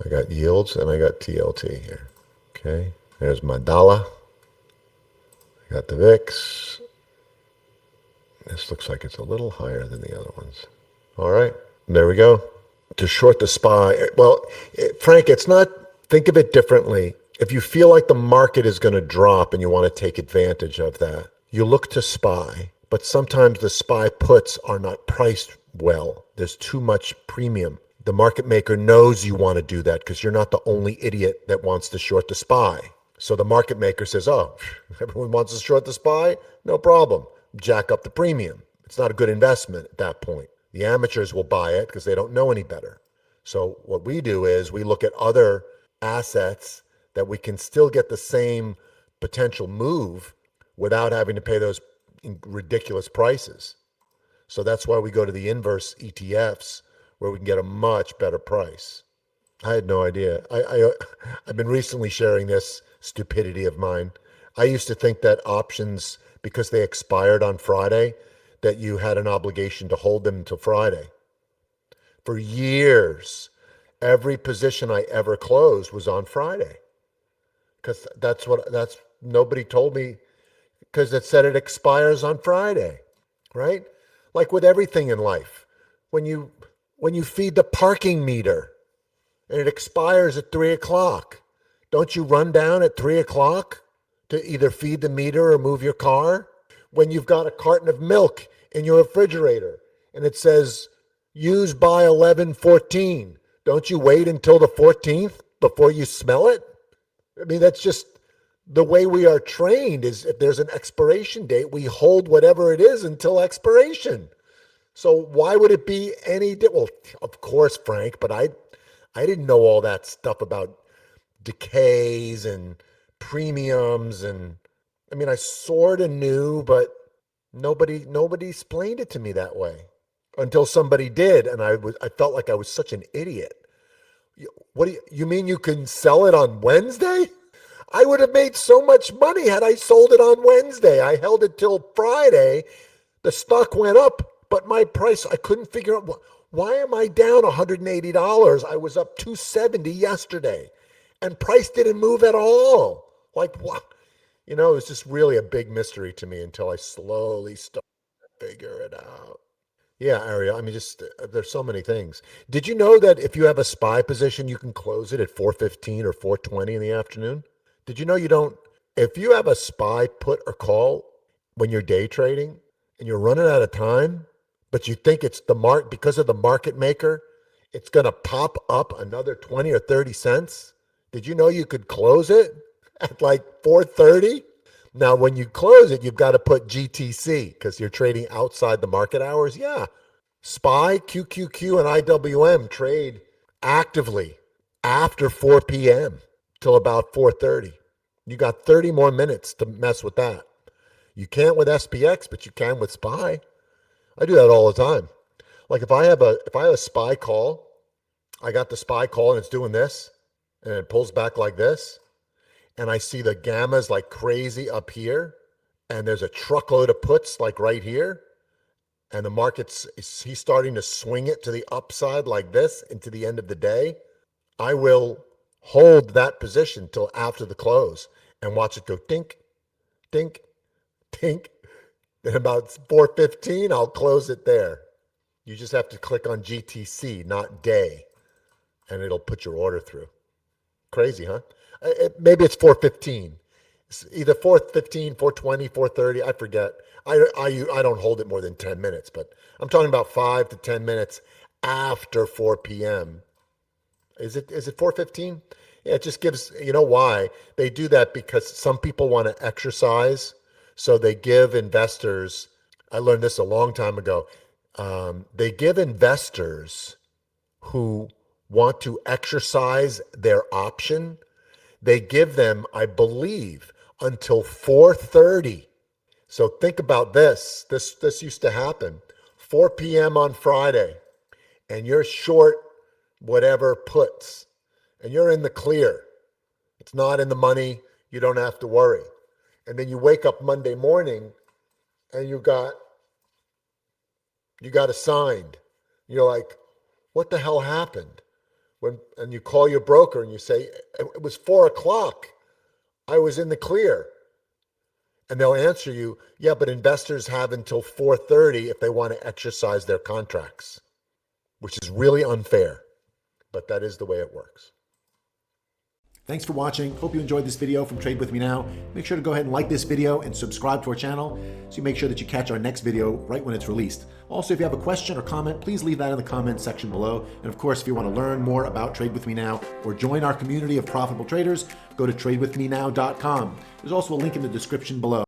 I got yields and I got TLT here. Okay, there's my dollar. I got the VIX. This looks like it's a little higher than the other ones. All right, there we go. To short the SPY, well, Frank, it's not, think of it differently. If you feel like the market is going to drop and you want to take advantage of that, you look to SPY, but sometimes the SPY puts are not priced well. There's too much premium. The market maker knows you want to do that because you're not the only idiot that wants to short the SPY. So the market maker says, oh, everyone wants to short the SPY? No problem. Jack up the premium. It's not a good investment at that point. The amateurs will buy it because they don't know any better. So what we do is we look at other assets that we can still get the same potential move without having to pay those ridiculous prices. So that's why we go to the inverse ETFs where we can get a much better price. I had no idea. I've been recently sharing this stupidity of mine. I used to think that options, because they expired on Friday, that you had an obligation to hold them until Friday. For years, every position I ever closed was on Friday. Because that's nobody told me, because it said it expires on Friday, right? Like with everything in life. When you when you feed the parking meter and it expires at 3 o'clock, don't you run down at 3 o'clock to either feed the meter or move your car? When you've got a carton of milk in your refrigerator and it says use by 11:14, don't you wait until the 14th before you smell it? I mean, that's just the way we are trained. Is if there's an expiration date, we hold whatever it is until expiration. So why would it be any well, of course, Frank, but I didn't know all that stuff about decays and premiums, and I mean I sort of knew, but nobody explained it to me that way until somebody did, and I felt like I was such an idiot. What do you mean you can sell it on Wednesday? I would have made so much money had I sold it on Wednesday. I held it till Friday. The stock went up, but my price, I couldn't figure out why am I down $180? I was up 270 yesterday and price didn't move at all. Like what? It was just really a big mystery to me until I slowly started to figure it out. Yeah, Ariel. I mean, just there's so many things. Did you know that if you have a SPY position, you can close it at 4:15 or 4:20 in the afternoon? Did you know you don't? If you have a SPY put or call when you're day trading and you're running out of time, but you think it's the because of the market maker, it's going to pop up another 20 or 30 cents. Did you know you could close it at like 4:30? Now, when you close it, you've got to put GTC because you're trading outside the market hours. Yeah. SPY, QQQ, and IWM trade actively after 4 p.m. till about 4:30. You got 30 more minutes to mess with that. You can't with SPX, but you can with SPY. I do that all the time. Like if I have a SPY call, I got the SPY call and it's doing this, and it pulls back like this, and I see the gammas like crazy up here, and there's a truckload of puts like right here, and the market's he's starting to swing it to the upside like this into the end of the day, I will hold that position till after the close and watch it go dink, dink, dink. Then about 4:15, I'll close it there. You just have to click on GTC, not day, and it'll put your order through. Crazy, huh? Maybe it's 4:15. It's either 4:15, 4:20, 4:30. I forget. I don't hold it more than 10 minutes, but I'm talking about 5 to 10 minutes after 4 p.m. Is it 4:15? Yeah, it just gives, you know why? They do that because some people want to exercise. So they give investors, I learned this a long time ago. They give investors who want to exercise their option, they give them, I believe, until 4:30. So think about this. This used to happen. 4 p.m. on Friday, and you're short whatever puts, and you're in the clear. It's not in the money. You don't have to worry. And then you wake up Monday morning and you got assigned. You're like, what the hell happened? And you call your broker and you say, it was 4 o'clock. I was in the clear. And they'll answer you, yeah, but investors have until 4:30 if they want to exercise their contracts, which is really unfair. But that is the way it works. Thanks for watching. Hope you enjoyed this video from Trade With Me Now. Make sure to go ahead and like this video and subscribe to our channel so you make sure that you catch our next video right when it's released. Also, if you have a question or comment, please leave that in the comments section below. And of course, if you want to learn more about Trade With Me Now or join our community of profitable traders, go to tradewithmenow.com. There's also a link in the description below.